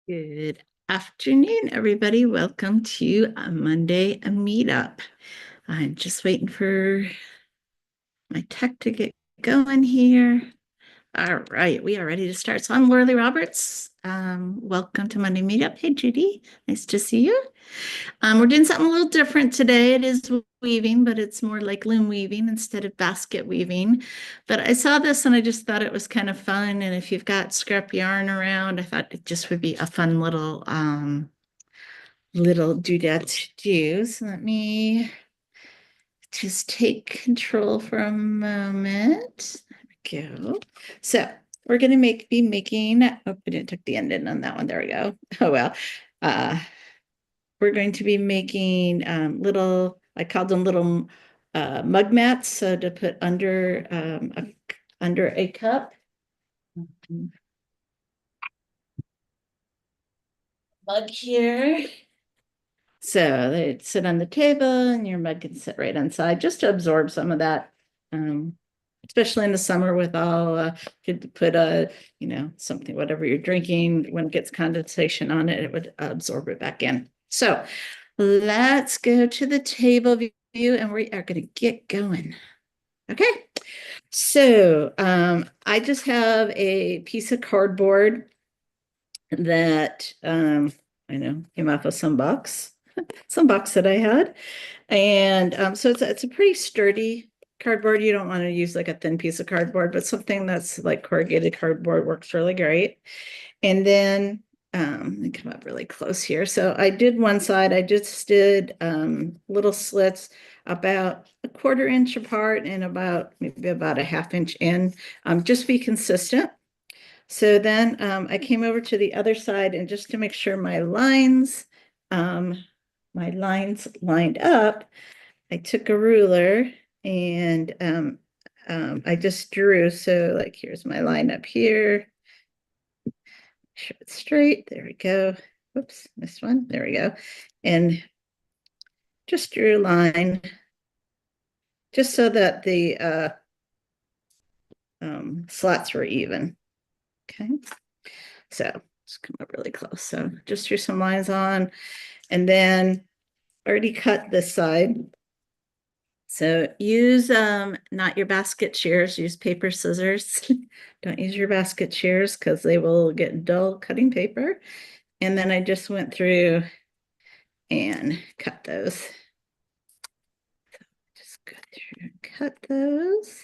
Good afternoon, everybody. Welcome to a Monday Meetup. I'm just waiting for my tech to get going here. All right, we are ready to start. So I'm Lorelea Roberts. Welcome to Monday Meetup. Hey, Judy, nice to see you. We're doing something a little different today. It is weaving, but it's more like loom weaving instead of basket weaving. But I saw this and I just thought it was kind of fun. And if you've got scrap yarn around, I thought it just would be a fun little doodad to do. So let me just take control for a moment. There we go. So we're going to be making, oh, I didn't tuck the end in on that one. There we go. Oh, well. We're going to be making little, I called them little mug mats. So to put under a cup. Mug here. So they sit on the table and your mug can sit right inside just to absorb some of that, especially in the summer with all, could put something, whatever you're drinking, when it gets condensation on it, it would absorb it back in. So let's go to the table view and we are going to get going. Okay. So I just have a piece of cardboard that I know came off of some box that I had. And so it's a pretty sturdy cardboard. You don't want to use like a thin piece of cardboard, but something that's like corrugated cardboard works really great. And then let me come up really close here. So I did one side, I just did little slits about a 1/4 inch apart and maybe about a 1/2 inch in, just be consistent. So then I came over to the other side, and just to make sure my lines lined up, I took a ruler and I just drew. So like, here's my line up here. Make sure it's straight. There we go. Whoops, missed one. There we go. And just drew a line just so that the slots were even. Okay. So just come up really close. So just drew some lines on, and then already cut this side. So use not your basket shears, use paper scissors. Don't use your basket shears because they will get dull cutting paper. And then I just went through and cut those. So just go through and cut those.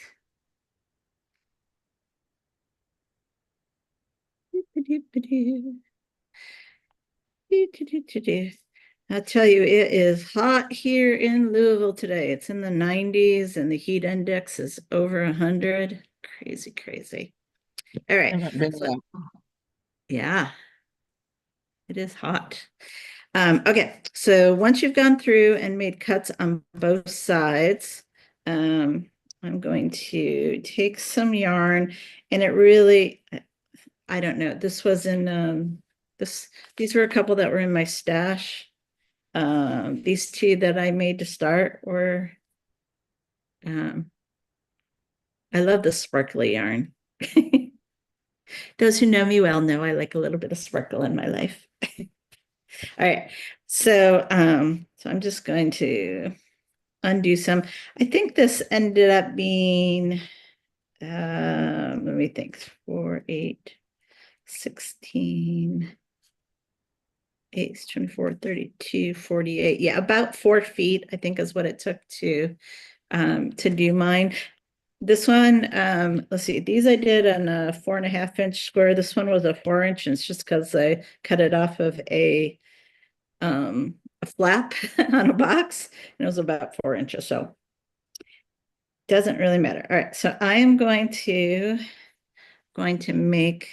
I'll tell you, it is hot here in Louisville today. It's in the 90s and the heat index is over 100. Crazy, crazy. All right. So, yeah, it is hot. Okay, so once you've gone through and made cuts on both sides, I'm going to take some yarn, and it really, I don't know, this was in these were a couple that were in my stash. These two that I made to start were, I love the sparkly yarn. Those who know me well know I like a little bit of sparkle in my life. All right, so I'm just going to undo some. I think this ended up being, let me think, 4, 8, 16, 8, 24, 32, 48. Yeah, about 4 feet, I think is what it took to do mine. This one, let's see, these I did on a 4.5 inch square. This one was a 4 inch, and it's just because I cut it off of a flap on a box, and it was about 4 inches. So doesn't really matter. All right, so I am going to make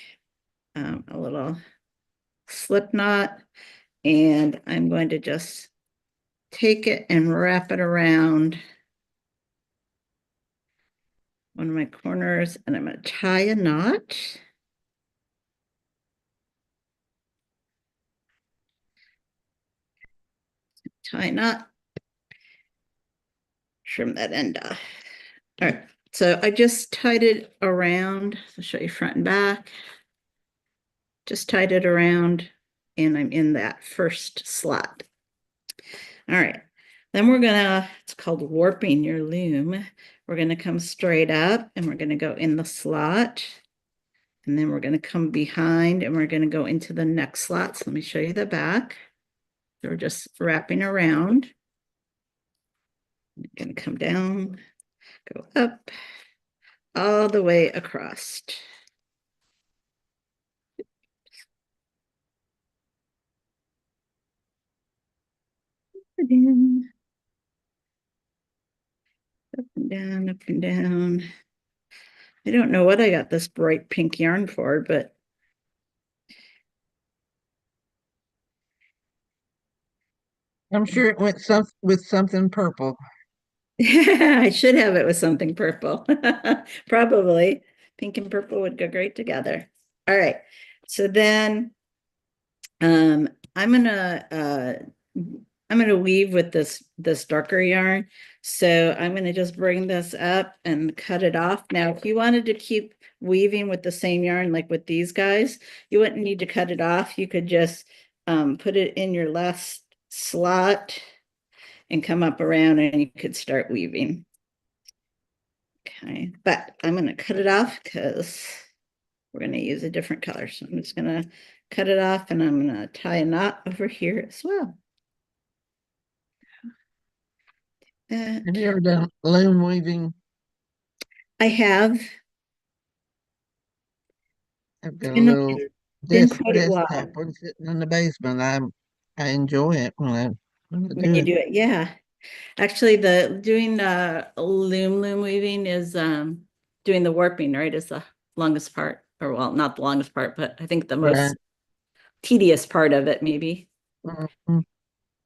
a little slip knot, and I'm going to just take it and wrap it around one of my corners, and I'm going to tie a knot. Tie a knot, trim that end off. All right, so I just tied it around. I'll show you front and back. Just tied it around and I'm in that first slot. All right, then we're gonna, it's called warping your loom. We're gonna come straight up and we're gonna go in the slot. And then we're gonna come behind and we're gonna go into the next slot. So let me show you the back. So we're just wrapping around. I'm gonna come down, go up, all the way across. Again. Up and down, up and down. I don't know what I got this bright pink yarn for, but I'm sure it went with something purple. I should have it with something purple. Probably. Pink and purple would go great together. All right. So then um I'm gonna weave with this darker yarn. So I'm gonna just bring this up and cut it off. Now, if you wanted to keep weaving with the same yarn like with these guys, you wouldn't need to cut it off. You could just put it in your last slot and come up around and you could start weaving. Okay, but I'm gonna cut it off because we're gonna use a different color. So I'm just gonna cut it off and I'm gonna tie a knot over here as well. Have That you ever done loom weaving? I have. I've got a Been, little been quite a desktop while one sitting in the basement. I enjoy it when I when do you it. do it. Yeah. Actually, the doing loom weaving is doing the warping, right? Is the longest part, or well, not the longest part, but I think the Right. most tedious part of it, maybe. Mhm.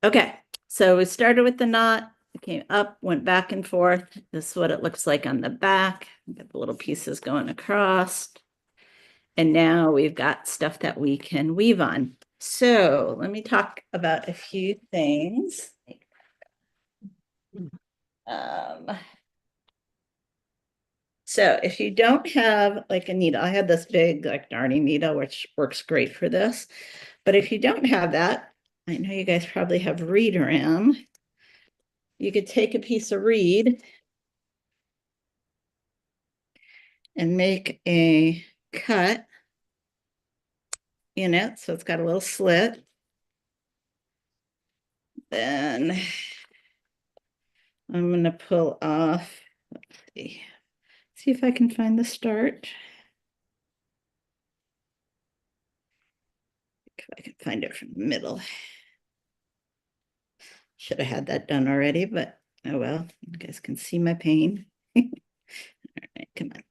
Okay, so we started with the knot, it came up, went back and forth. This is what it looks like on the back. Got the little pieces going across. And now we've got stuff that we can weave on. So let me talk about a few things. Um, so if you don't have like a needle, I had this big like darning needle, which works great for this. But if you don't have that, I know you guys probably have reed around. You could take a piece of reed and make a cut in it. So it's got a little slit. Then I'm going to pull off, see if I can find the start. If I can find it from the middle. Should have had that done already, but oh well, you guys can see my pain. All right, come on.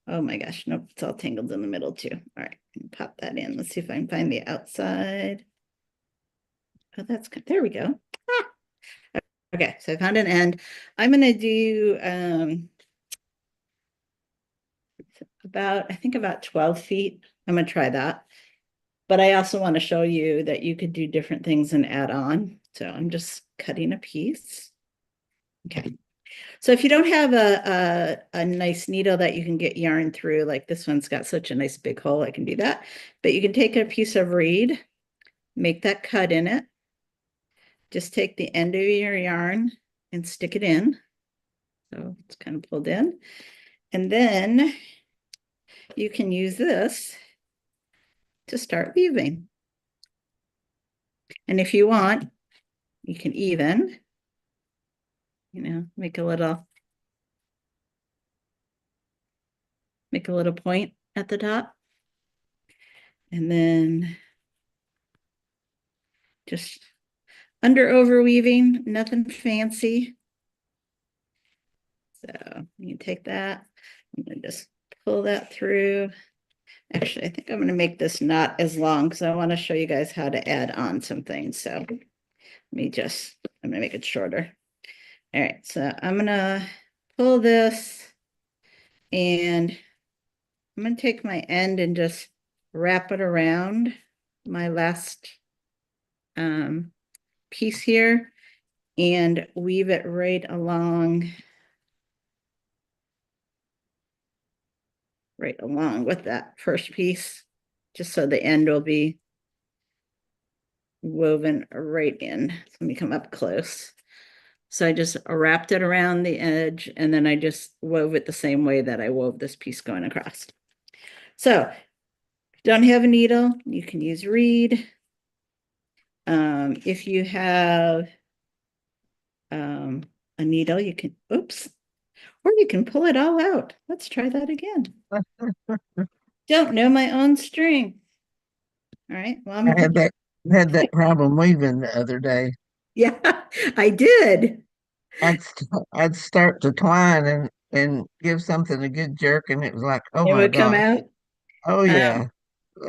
Oh my gosh, nope, it's all tangled in the middle too. All right, pop that in. Let's see if I can find the outside. Oh, that's good. There we go. Ah. Okay, so I found an end. I'm gonna do I think about 12 feet. I'm gonna try that. But I also want to show you that you could do different things and add on. So I'm just cutting a piece. Okay. So if you don't have a nice needle that you can get yarn through, like this one's got such a nice big hole, I can do that. But you can take a piece of reed, make that cut in it. Just take the end of your yarn and stick it in. So it's kind of pulled in. And then you can use this to start weaving. And if you want, you can even, make a little point at the top. And then just under over weaving, nothing fancy. So you take that, I'm gonna just pull that through. Actually, I think I'm gonna make this not as long because I want to show you guys how to add on some things. So I'm gonna make it shorter. All right, so I'm gonna pull this and I'm gonna take my end and just wrap it around my last piece here and weave it right along with that first piece. just so the end will be woven right in. Let me come up close. So I just wrapped it around the edge and then I just wove it the same way that I wove this piece going across. So if you don't have a needle, you can use reed. If you have a needle, you can, oops, or you can pull it all out. Let's try that again. Don't know my own string. All right. Well, I'm I had that problem weaving the other day. yeah, I did. I'd start to twine and give something a good jerk, and it was like, oh It my would come gosh, out. oh Um, yeah,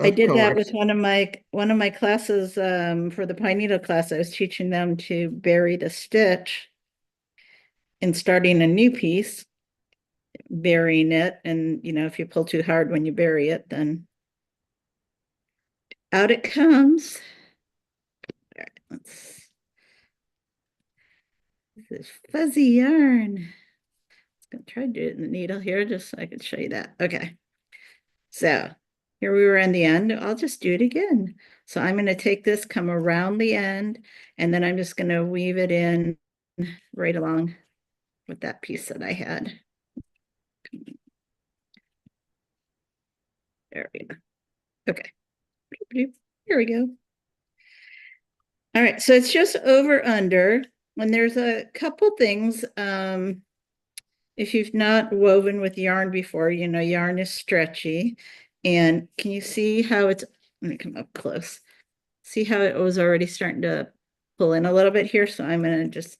I of did that with course. one of my classes for the pine needle class. I was teaching them to bury the stitch in starting a new piece, burying it, and if you pull too hard when you bury it, then out it comes. All right, let's this is fuzzy yarn. I'm gonna try to do it in the needle here just so I can show you that. Okay, so here we were in the end. I'll just do it again. So I'm going to take this, come around the end, and then I'm just going to weave it in right along with that piece that I had. There we go. Okay. Here we go. All right. So it's just over under. And there's a couple things. If you've not woven with yarn before, yarn is stretchy. And can you see how it's, let me come up close. See how it was already starting to pull in a little bit here. So I'm going to just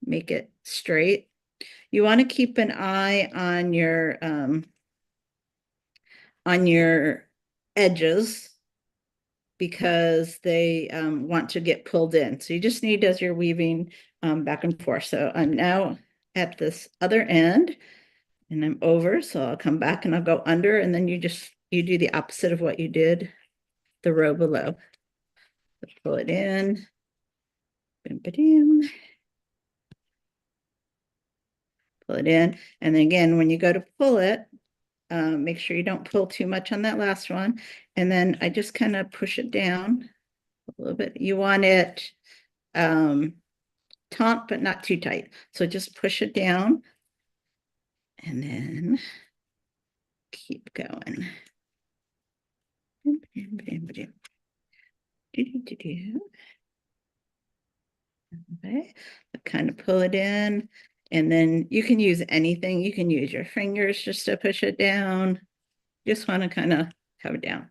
make it straight. You want to keep an eye on your edges because they want to get pulled in. So you just need as you're weaving back and forth. So I'm now at this other end and I'm over. So I'll come back and I'll go under and then you do the opposite of what you did the row below. So pull it in. Pull it in. And then again, when you go to pull it, make sure you don't pull too much on that last one. And then I just kind of push it down a little bit. You want it taut, but not too tight. So just push it down and then keep going. Okay, kind of pull it in. And then you can use anything. You can use your fingers just to push it down. Just want to kind of have it down.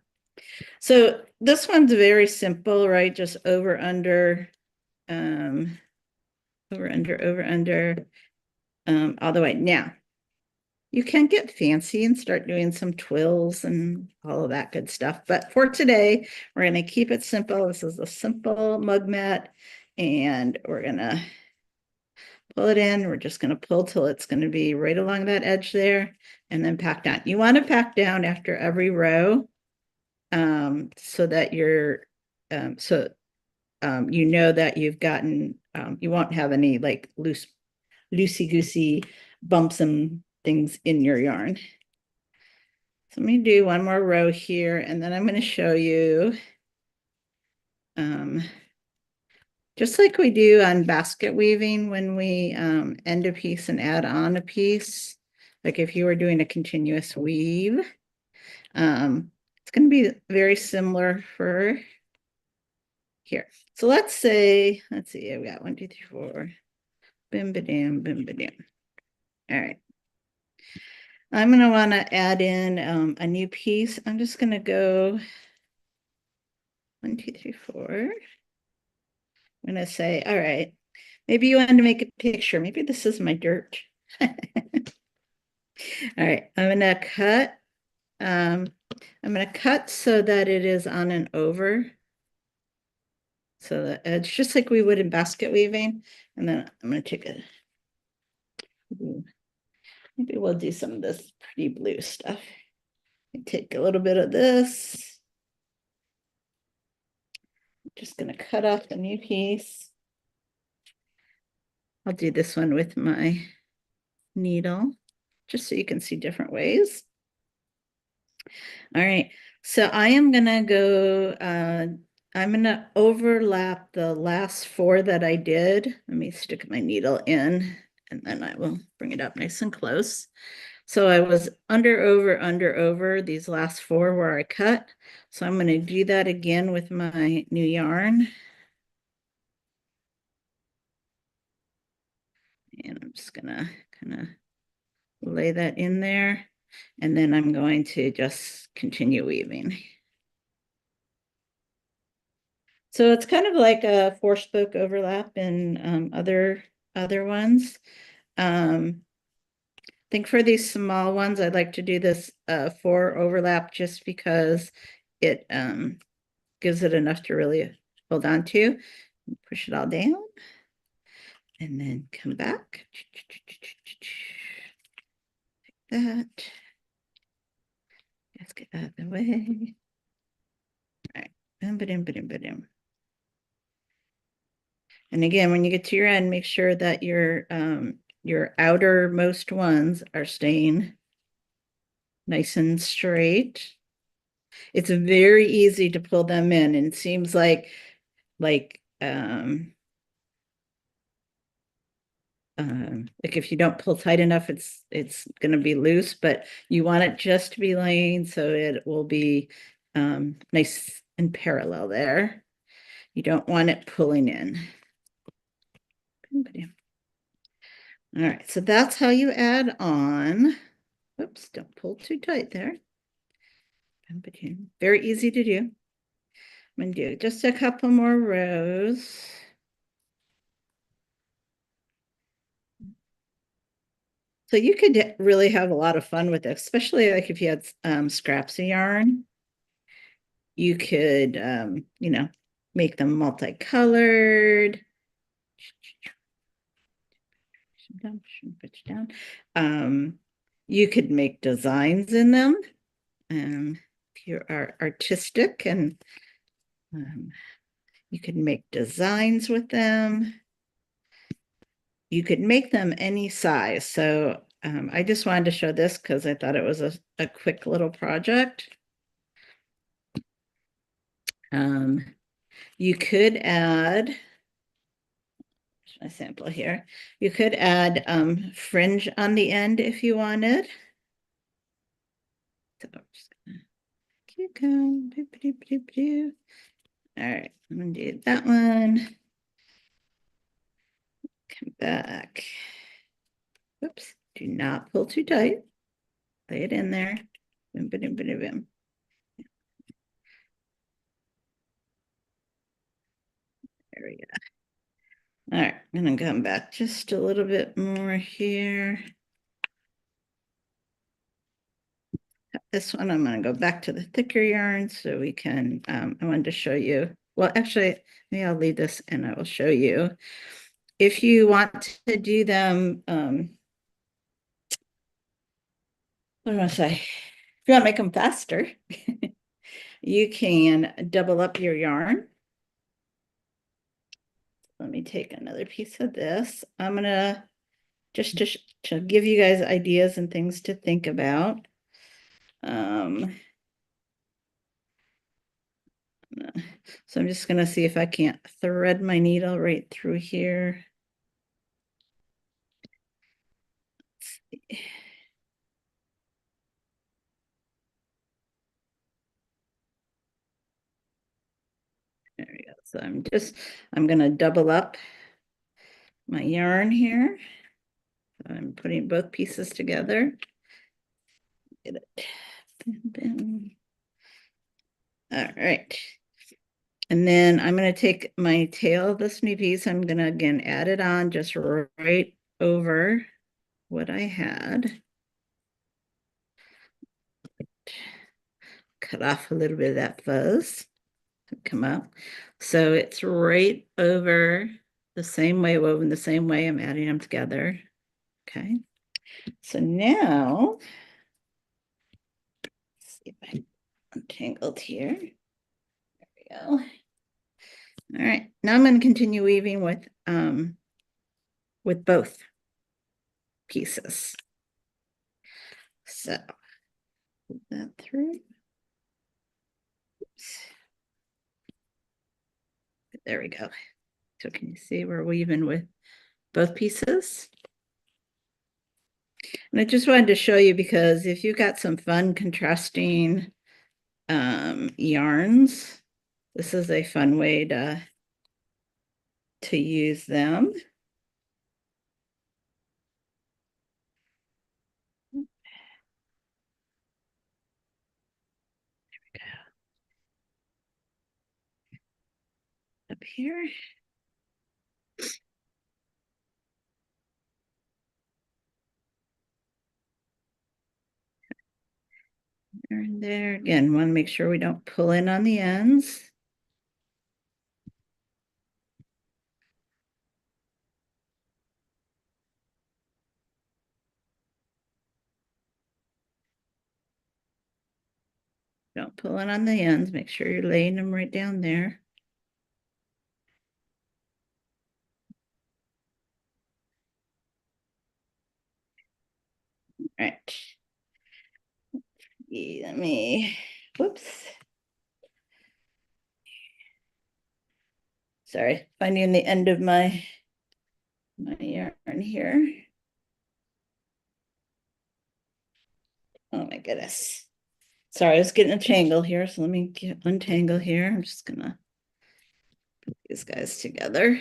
So this one's very simple, right? Just over, under, over, under, all the way. Now, you can get fancy and start doing some twills and all of that good stuff. But for today, we're going to keep it simple. This is a simple mug mat, and we're going to pull it in. We're just going to pull till it's going to be right along that edge there, and then pack down. You want to pack down after every row so that you're you know that you've gotten you won't have any like loosey goosey bumps and things in your yarn. So let me do one more row here and then I'm going to show you just like we do on basket weaving when we end a piece and add on a piece, like if you were doing a continuous weave, it's going to be very similar for here. So let's see, we got 1, 2, 3, 4. Bim badam, bim badam. All right. I'm going to want to add in a new piece. I'm just going to go 1, 2, 3, 4. I'm going to say, all right, maybe you want to make a picture. Maybe this is my dirt. All right, I'm going to cut. I'm going to cut so that it is on an over. So the edge, just like we would in basket weaving. And then I'm going to take a, maybe we'll do some of this pretty blue stuff. Take a little bit of this. I'm just going to cut off a new piece. I'll do this one with my needle, just so you can see different ways. All right, so I am gonna go, I'm gonna overlap the last four that I did. Let me stick my needle in and then I will bring it up nice and close. So I was under, over these last four where I cut. So I'm gonna do that again with my new yarn. And I'm just gonna kind of lay that in there. And then I'm going to just continue weaving. So it's kind of like a four spoke overlap in other ones. I think for these small ones, I'd like to do this four overlap just because it gives it enough to really hold on to. Push it all down and then come back. Like that. Let's get out of the way. All right. And again, when you get to your end, make sure that your outermost ones are staying nice and straight. It's very easy to pull them in, and it seems like if you don't pull tight enough, it's going to be loose, but you want it just to be laying so it will be nice and parallel there. You don't want it pulling in. All right, so that's how you add on. Oops, don't pull too tight there. Very easy to do. I'm going to do just a couple more rows. So you could really have a lot of fun with it, especially like if you had scraps of yarn. You could, make them multicolored. Down. You could make designs in them. If you are artistic and you could make designs with them. You could make them any size. So I just wanted to show this because I thought it was a quick little project. You could add, my sample here, you could add fringe on the end if you wanted. So I'm just gonna keep going. All right, I'm gonna do that one. Come back. Oops, do not pull too tight. Lay it in there. Boom, boom, boom, boom. There we go. All right, I'm gonna come back just a little bit more here. This one, I'm gonna go back to the thicker yarn so we can, I wanted to show you, well, actually, maybe I'll leave this and I will show you. If you want to do them, what do I want to say? If you want to make them faster, you can double up your yarn. Let me take another piece of this. I'm gonna just to give you guys ideas and things to think about. So I'm just gonna see if I can't thread my needle right through here. There we go. So I'm gonna double up my yarn here. I'm putting both pieces together. Get it. All right. And then I'm going to take my tail of this new piece. I'm going to again add it on just right over what I had. Cut off a little bit of that fuzz to come up. So it's right over the same way, woven the same way. I'm adding them together. Okay. So now, let's see if I untangled here. There we go. All right. Now I'm going to continue weaving with both pieces. So Put that through. Oops. There we go. So can you see we're weaving with both pieces? And I just wanted to show you because if you've got some fun contrasting yarns, this is a fun way to use them. Up here. There and there. Again, want to make sure we don't pull in on the ends. Don't pull in on the ends. Make sure you're laying them right down there. All right. Let me, whoops. Sorry, finding the end of my yarn here. Oh my goodness. Sorry, I was getting a tangle here, so let me untangle here. I'm just gonna put these guys together.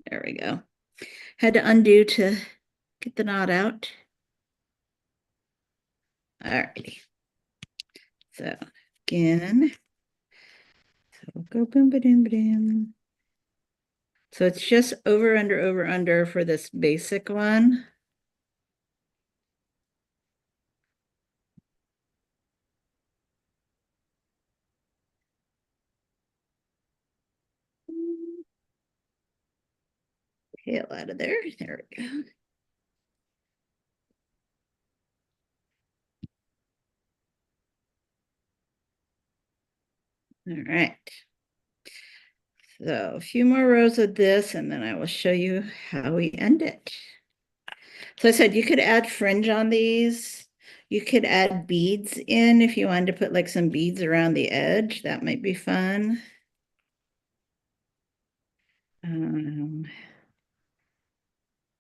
There we go. Had to undo to get the knot out. All righty. So again, so we'll go boom, ba-doom, ba-doom. So it's just over, under for this basic one. Tail out of there. There we go. All right. So a few more rows of this, and then I will show you how we end it. So I said you could add fringe on these. You could add beads in if you wanted to put like some beads around the edge. That might be fun.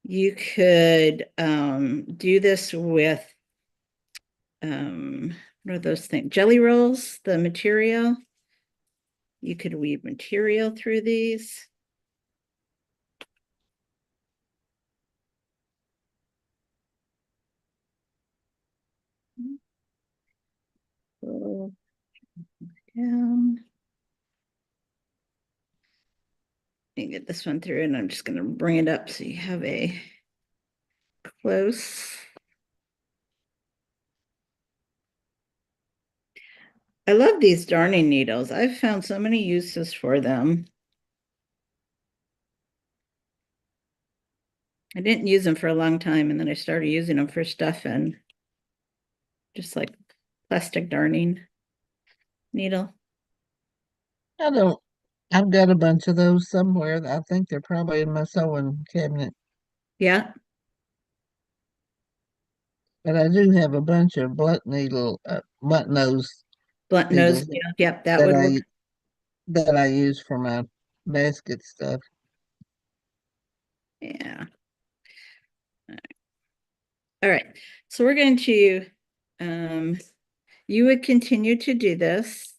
You could do this with, what are those things? Jelly rolls, the material. You could weave material through these. Pull down. You get this one through, and I'm just going to bring it up so you have a close. I love these darning needles. I've found so many uses for them. I didn't use them for a long time, and then I started using them for stuff and just like plastic darning needle. I don't, I've got a bunch of those somewhere. I think they're probably in my sewing cabinet, Yeah, but I do have a bunch of blunt nose blunt nose needles needle. Yep, that that would work. I use for my basket stuff. Yeah. All right. So we're going to, you would continue to do this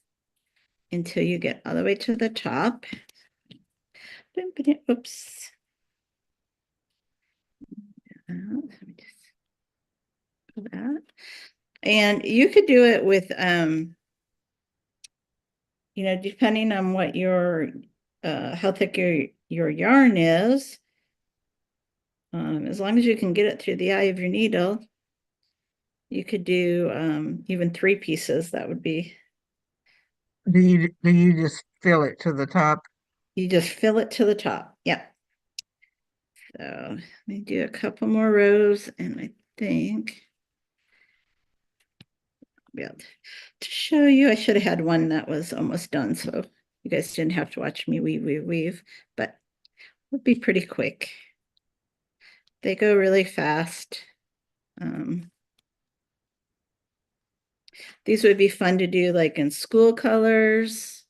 until you get all the way to the top. Oops. Let me just pull that. And you could do it with, depending on what how thick your yarn is, as long as you can get it through the eye of your needle, you could do even 3 pieces. That would be, Do you just fill it to the top? you just fill it to the top. Yep. So let me do a couple more rows, and I think I'll be able to show you. I should have had one that was almost done, so you guys didn't have to watch me weave, but it would be pretty quick. They go really fast. These would be fun to do like in school colors.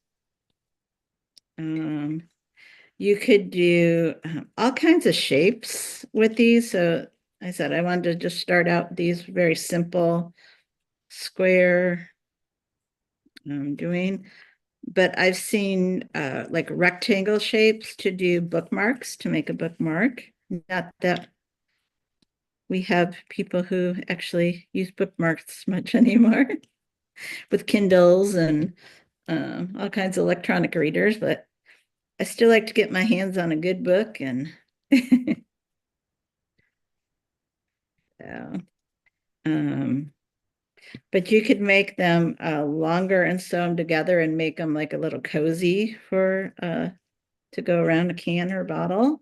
You could do all kinds of shapes with these. So I said I wanted to just start out these very simple square doing, but I've seen like rectangle shapes to do bookmarks, to make a bookmark. Not that we have people who actually use bookmarks much anymore with Kindles and all kinds of electronic readers, but I still like to get my hands on a good book and so, um, but you could make them longer and sew them together and make them like a little cozy for to go around a can or bottle.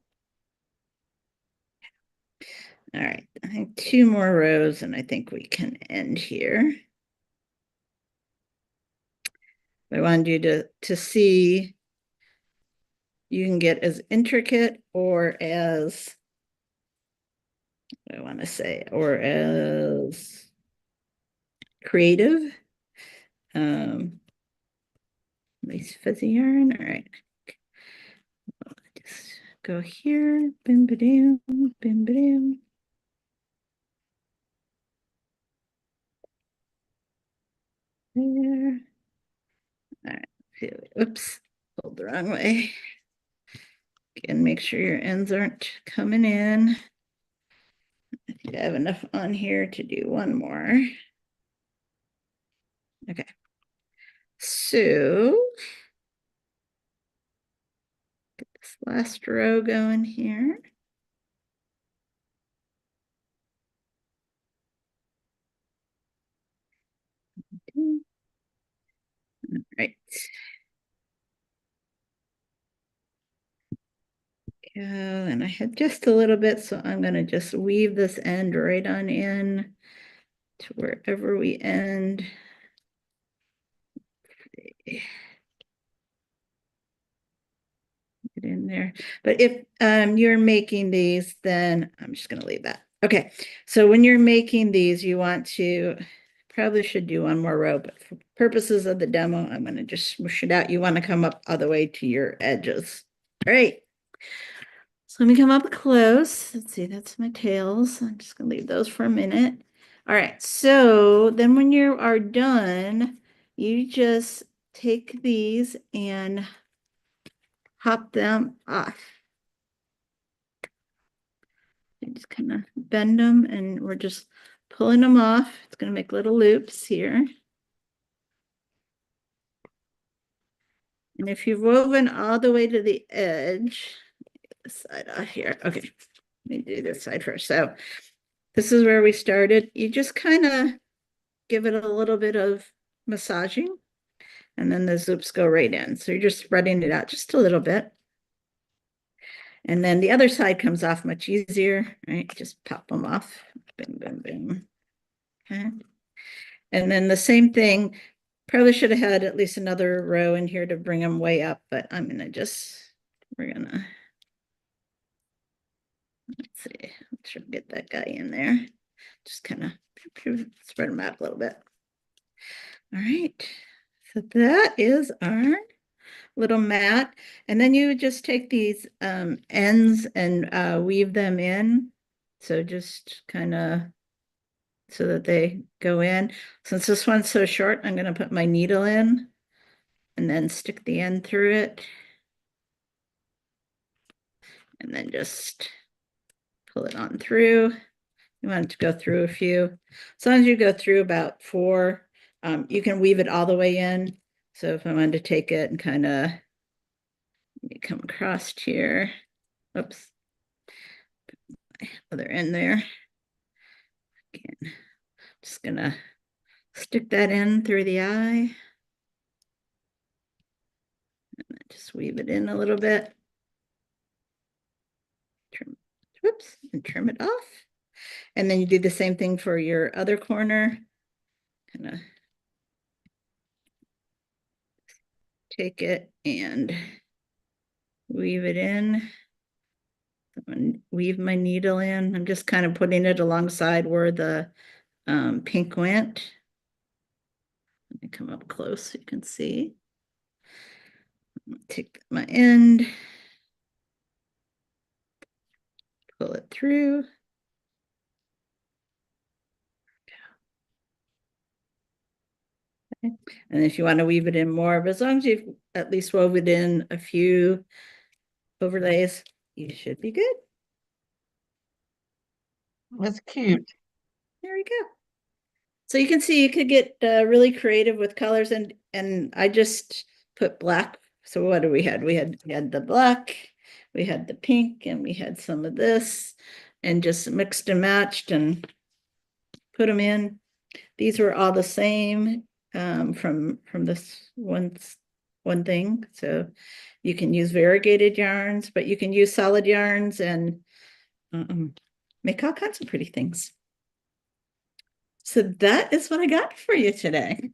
All right, I think two more rows and I think we can end here. I wanted you to see you can get as intricate or as I want to say, or as creative. Nice fuzzy yarn. All right. Just go here. Bim ba-dam, bim ba-dam. There. All right. Oops. Pulled the wrong way. Again, make sure your ends aren't coming in. You have enough on here to do one more. Okay. So get this last row going here. All right. And I had just a little bit, so I'm going to just weave this end right on in to wherever we end. Get in there. But if you're making these, then I'm just going to leave that. Okay, so when you're making these, you want to probably should do one more row, but for purposes of the demo, I'm going to just smoosh it out. You want to come up all the way to your edges. All right. So let me come up close. Let's see, that's my tails. I'm just gonna leave those for a minute. All right, so then when you are done, you just take these and hop them off. You just kind of bend them and we're just pulling them off. It's gonna make little loops here. And if you've woven all the way to the edge, this side off here. Okay, let me do this side first. So this is where we started. You just kind of give it a little bit of massaging, and then the zoops go right in. So you're just spreading it out just a little bit. And then the other side comes off much easier, right? Just pop them off. Boom, boom, boom. Okay. And then the same thing, probably should have had at least another row in here to bring them way up, but I'm gonna just, we're gonna, let's see, let's try to get that guy in there. Just kind of spread them out a little bit. All right, so that is our little mat. And then you just take these ends and weave them in. So just kind of so that they go in. Since this one's so short, I'm going to put my needle in and then stick the end through it. And then just pull it on through. You want it to go through a few. As long as you go through about 4, you can weave it all the way in. So if I wanted to take it and kind of come across here, oops, other end there. Again, just gonna stick that in through the eye. And just weave it in a little bit. Trim, whoops, and trim it off. And then you do the same thing for your other corner. Kind of take it and weave it in. Weave my needle in. I'm just kind of putting it alongside where the pink went. Let me come up close so you can see. Take my end, pull it through. Okay. And if you want to weave it in more, but as long as you've at least wove it in a few overlays, you should be good. That's cute. There we go. So you can see you could get really creative with colors, and I just put black. So what do we had? We had the black, we had the pink, and we had some of this, and just mixed and matched and put them in. These were all the same from this one thing. So you can use variegated yarns, but you can use solid yarns and make all kinds of pretty things. So that is what I got for you today.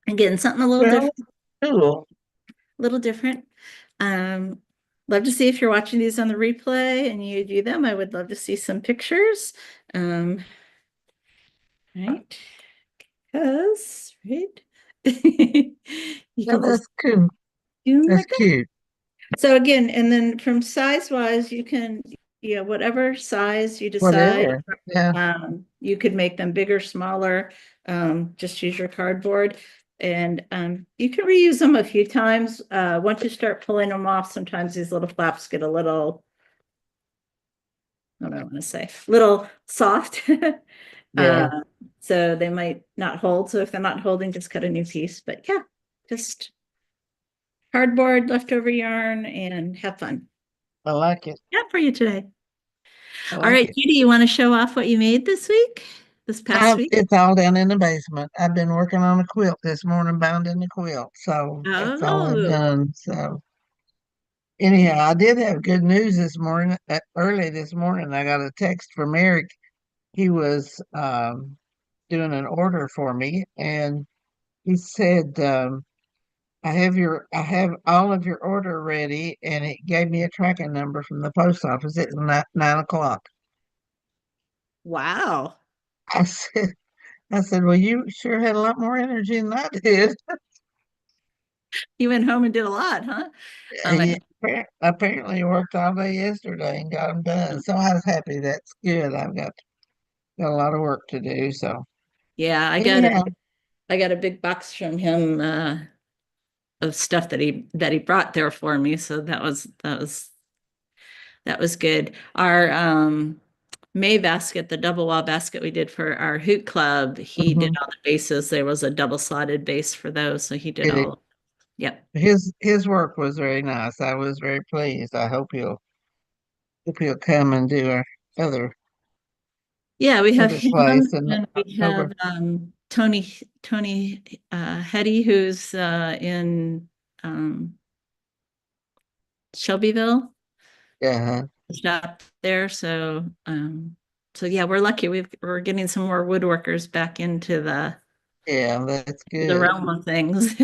Again, something a little Well, different, cool. little different. Love to see if you're watching these on the replay and you do them. I would love to see some pictures. Right? Right? You Yeah, can just that's cool. do them That's like that. cute. So again, and then from size wise, you can, yeah, whatever size you decide, Whatever. Yeah. you could make them bigger, smaller, just use your cardboard. And you can reuse them a few times. Once you start pulling them off, sometimes these little flaps get a little, what do I want to say, little soft. Yeah. So they might not hold. So if they're not holding, just cut a new piece. But yeah, just cardboard, leftover yarn, and have fun. I like it. Yeah, for you today. I All like right, it. Judy, you want to show off what you made this week, this past week? It's all down in the basement. I've been working on a quilt this morning, bounding the quilt. So that's all I've Oh, done. So anyhow, I did have good news this morning. Early this morning, I got a text from Eric. He was doing an order for me, and he said, I have all of your order ready," and it gave me a tracking number from the post office at 9 o'clock. wow. I said, well, you sure had a lot more energy than I did. You went home and did a lot, huh? I He apparently worked all day yesterday and got them done. So I was happy. That's good. Got a lot of work to do. So yeah, anyhow, I got a big box from him of stuff that he brought there for me. So that was good. Our May basket, the double wall basket we did for our hoot club, he did mhm, all the bases. There was a double slotted base for those, so he did it, all. Yep. his work was very nice. I was very pleased. I hope he'll come and do our other Yeah, we have other place him in and we have October. Tony Hetty, who's in um, Shelbyville, Yeah, shop there. So yeah, we're lucky. We're getting some more woodworkers back into yeah, that's the good. realm of things.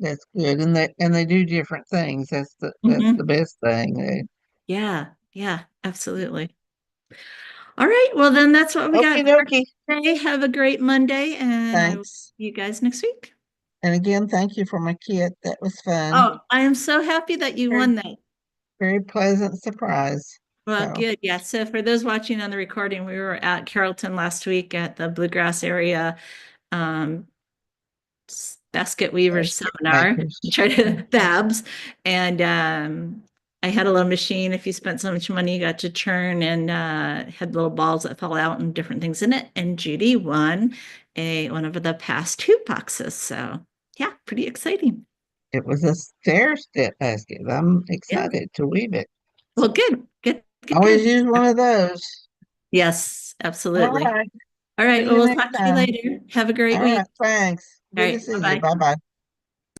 That's good. And they do different things. That's the Mhm. best thing. They, Yeah, yeah, absolutely. All right, well then that's what we okie got for dokie. today. Have a great Monday, and I will Thanks. see you guys next week. And again, thank you for my kit. That was fun. Oh, I am so happy that you Very, won that. very pleasant surprise. Well, So good. Yeah. So for those watching on the recording, we were at Carrollton last week at the Bluegrass area um, basket weaver basket seminar. We makers. tried to Babs, and I had a little machine. If you spent so much money, you got to churn and had little balls that fell out and different things in it. And Judy won one of the past hoop boxes. So yeah, pretty exciting. It was a stair step basket. I'm Yeah. excited to weave it. Well, good. Good. Good. Always Good. use one of those. Yes, All absolutely. right. All right. See Well, you we'll next talk to you time. later. Have a great All right. week. Thanks. All Good to right. see you. Bye-bye. Bye bye.